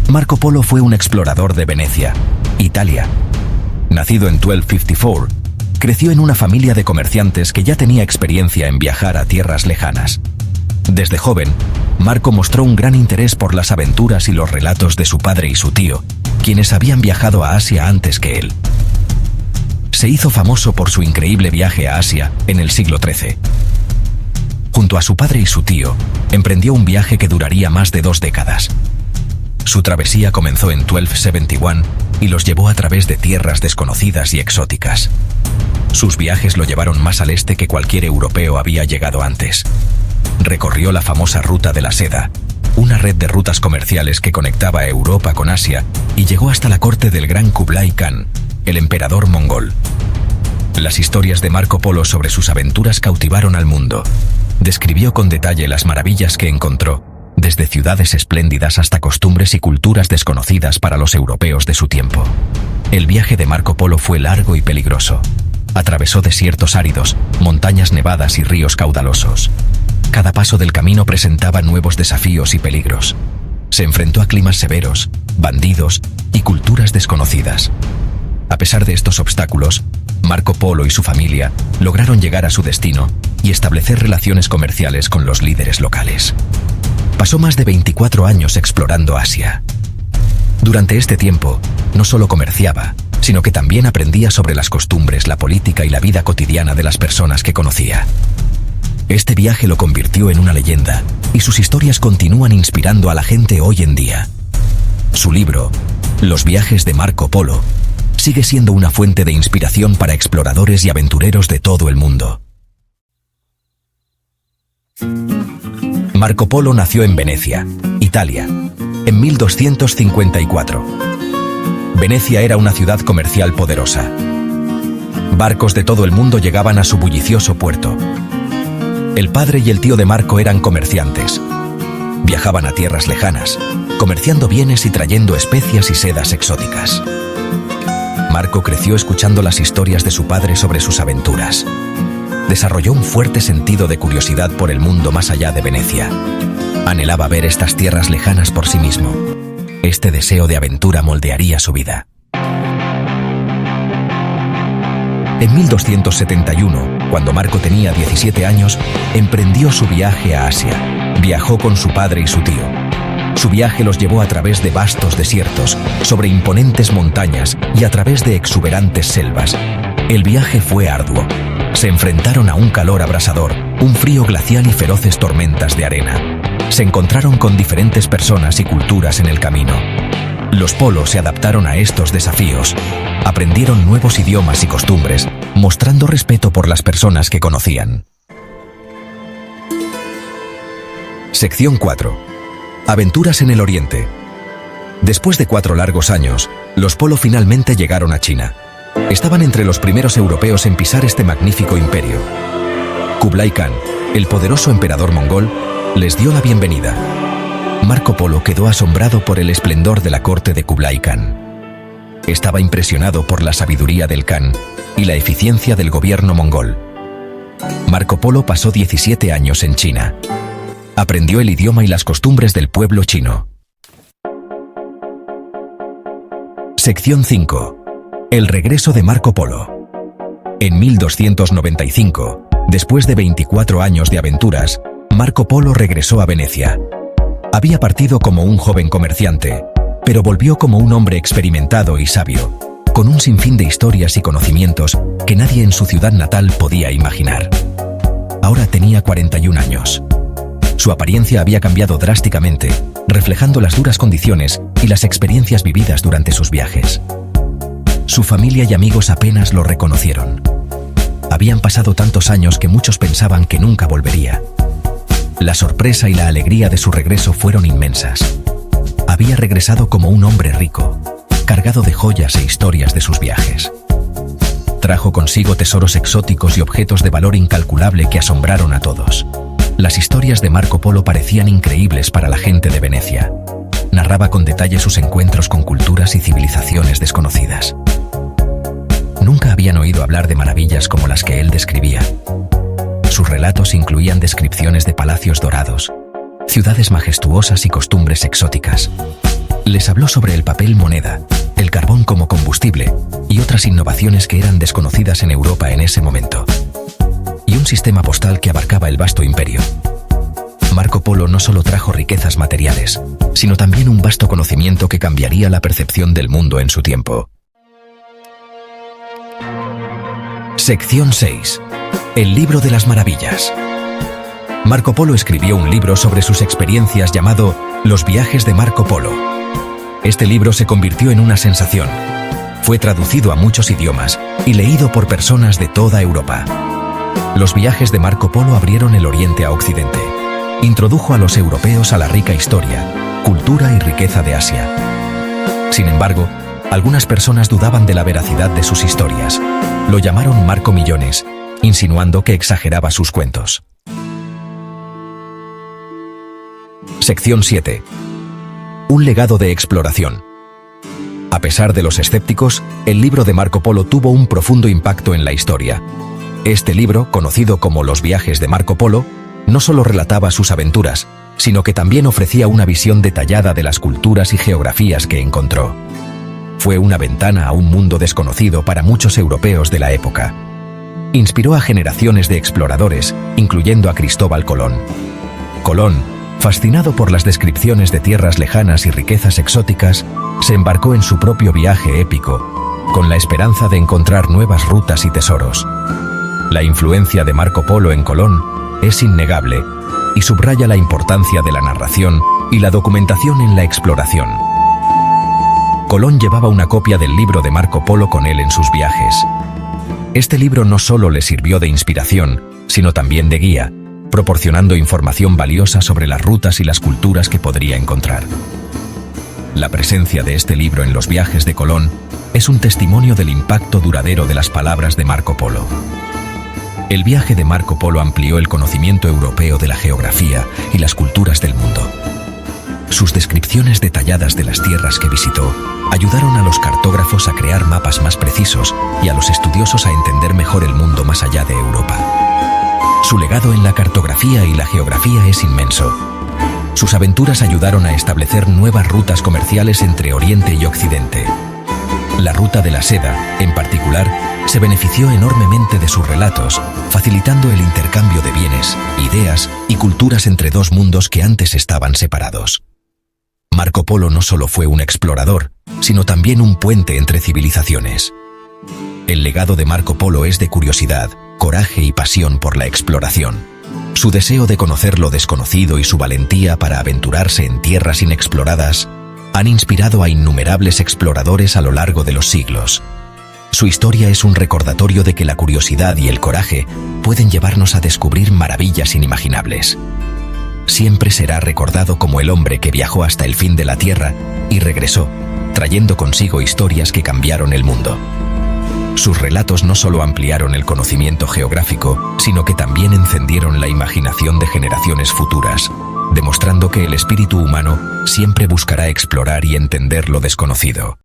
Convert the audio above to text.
Marco Polo fue un explorador de Venecia, Italia. Nacido en 1254, creció en una familia de comerciantes que ya tenía experiencia en viajar a tierras lejanas. Desde joven, Marco mostró un gran interés por las aventuras y los relatos de su padre y su tío, quienes habían viajado a Asia antes que él. Se hizo famoso por su increíble viaje a Asia en el siglo XIII. Junto a su padre y su tío, emprendió un viaje que duraría más de 2 décadas. Su travesía comenzó en 1271 y los llevó a través de tierras desconocidas y exóticas. Sus viajes lo llevaron más al este que cualquier europeo había llegado antes. Recorrió la famosa Ruta de la Seda, una red de rutas comerciales que conectaba a Europa con Asia, y llegó hasta la corte del gran Kublai Khan, el emperador mongol. Las historias de Marco Polo sobre sus aventuras cautivaron al mundo. Describió con detalle las maravillas que encontró, desde ciudades espléndidas hasta costumbres y culturas desconocidas para los europeos de su tiempo. El viaje de Marco Polo fue largo y peligroso. Atravesó desiertos áridos, montañas nevadas y ríos caudalosos. Cada paso del camino presentaba nuevos desafíos y peligros. Se enfrentó a climas severos, bandidos y culturas desconocidas. A pesar de estos obstáculos, Marco Polo y su familia lograron llegar a su destino y establecer relaciones comerciales con los líderes locales. Pasó más de 24 años explorando Asia. Durante este tiempo, no solo comerciaba, sino que también aprendía sobre las costumbres, la política y la vida cotidiana de las personas que conocía. Este viaje lo convirtió en una leyenda, y sus historias continúan inspirando a la gente hoy en día. Su libro, Los viajes de Marco Polo, sigue siendo una fuente de inspiración para exploradores y aventureros de todo el mundo. Marco Polo nació en Venecia, Italia, en 1254. Venecia era una ciudad comercial poderosa. Barcos de todo el mundo llegaban a su bullicioso puerto. El padre y el tío de Marco eran comerciantes. Viajaban a tierras lejanas, comerciando bienes y trayendo especias y sedas exóticas. Marco creció escuchando las historias de su padre sobre sus aventuras. Desarrolló un fuerte sentido de curiosidad por el mundo más allá de Venecia. Anhelaba ver estas tierras lejanas por sí mismo. Este deseo de aventura moldearía su vida. En 1271, cuando Marco tenía 17 años, emprendió su viaje a Asia. Viajó con su padre y su tío. Su viaje los llevó a través de vastos desiertos, sobre imponentes montañas y a través de exuberantes selvas. El viaje fue arduo. Se enfrentaron a un calor abrasador, un frío glacial y feroces tormentas de arena. Se encontraron con diferentes personas y culturas en el camino. Los polos se adaptaron a estos desafíos. Aprendieron nuevos idiomas y costumbres, mostrando respeto por las personas que conocían. Sección 4. Aventuras en el Oriente. Después de 4 largos años, los Polo finalmente llegaron a China. Estaban entre los primeros europeos en pisar este magnífico imperio. Kublai Khan, el poderoso emperador mongol, les dio la bienvenida. Marco Polo quedó asombrado por el esplendor de la corte de Kublai Khan. Estaba impresionado por la sabiduría del Khan y la eficiencia del gobierno mongol. Marco Polo pasó 17 años en China. Aprendió el idioma y las costumbres del pueblo chino. Sección 5. El regreso de Marco Polo. En 1295, después de 24 años de aventuras, Marco Polo regresó a Venecia. Había partido como un joven comerciante, pero volvió como un hombre experimentado y sabio, con un sinfín de historias y conocimientos que nadie en su ciudad natal podía imaginar. Ahora tenía 41 años. Su apariencia había cambiado drásticamente, reflejando las duras condiciones y las experiencias vividas durante sus viajes. Su familia y amigos apenas lo reconocieron. Habían pasado tantos años que muchos pensaban que nunca volvería. La sorpresa y la alegría de su regreso fueron inmensas. Había regresado como un hombre rico, cargado de joyas e historias de sus viajes. Trajo consigo tesoros exóticos y objetos de valor incalculable que asombraron a todos. Las historias de Marco Polo parecían increíbles para la gente de Venecia. Narraba con detalle sus encuentros con culturas y civilizaciones desconocidas. Nunca habían oído hablar de maravillas como las que él describía. Sus relatos incluían descripciones de palacios dorados, ciudades majestuosas y costumbres exóticas. Les habló sobre el papel moneda, el carbón como combustible y otras innovaciones que eran desconocidas en Europa en ese momento. Y un sistema postal que abarcaba el vasto imperio. Marco Polo no solo trajo riquezas materiales, sino también un vasto conocimiento que cambiaría la percepción del mundo en su tiempo. Sección 6. El libro de las maravillas. Marco Polo escribió un libro sobre sus experiencias llamado Los viajes de Marco Polo. Este libro se convirtió en una sensación. Fue traducido a muchos idiomas y leído por personas de toda Europa. Los viajes de Marco Polo abrieron el Oriente a Occidente. Introdujo a los europeos a la rica historia, cultura y riqueza de Asia. Sin embargo, algunas personas dudaban de la veracidad de sus historias. Lo llamaron Marco Millones, insinuando que exageraba sus cuentos. Sección 7. Un legado de exploración. A pesar de los escépticos, el libro de Marco Polo tuvo un profundo impacto en la historia. Este libro, conocido como Los viajes de Marco Polo, no solo relataba sus aventuras, sino que también ofrecía una visión detallada de las culturas y geografías que encontró. Fue una ventana a un mundo desconocido para muchos europeos de la época. Inspiró a generaciones de exploradores, incluyendo a Cristóbal Colón. Colón, fascinado por las descripciones de tierras lejanas y riquezas exóticas, se embarcó en su propio viaje épico, con la esperanza de encontrar nuevas rutas y tesoros. La influencia de Marco Polo en Colón es innegable y subraya la importancia de la narración y la documentación en la exploración. Colón llevaba una copia del libro de Marco Polo con él en sus viajes. Este libro no solo le sirvió de inspiración, sino también de guía, proporcionando información valiosa sobre las rutas y las culturas que podría encontrar. La presencia de este libro en los viajes de Colón es un testimonio del impacto duradero de las palabras de Marco Polo. El viaje de Marco Polo amplió el conocimiento europeo de la geografía y las culturas del mundo. Sus descripciones detalladas de las tierras que visitó ayudaron a los cartógrafos a crear mapas más precisos y a los estudiosos a entender mejor el mundo más allá de Europa. Su legado en la cartografía y la geografía es inmenso. Sus aventuras ayudaron a establecer nuevas rutas comerciales entre Oriente y Occidente. La ruta de la seda, en particular, se benefició enormemente de sus relatos, facilitando el intercambio de bienes, ideas y culturas entre dos mundos que antes estaban separados. Marco Polo no solo fue un explorador, sino también un puente entre civilizaciones. El legado de Marco Polo es de curiosidad, coraje y pasión por la exploración. Su deseo de conocer lo desconocido y su valentía para aventurarse en tierras inexploradas han inspirado a innumerables exploradores a lo largo de los siglos. Su historia es un recordatorio de que la curiosidad y el coraje pueden llevarnos a descubrir maravillas inimaginables. Siempre será recordado como el hombre que viajó hasta el fin de la Tierra y regresó, trayendo consigo historias que cambiaron el mundo. Sus relatos no solo ampliaron el conocimiento geográfico, sino que también encendieron la imaginación de generaciones futuras, demostrando que el espíritu humano siempre buscará explorar y entender lo desconocido.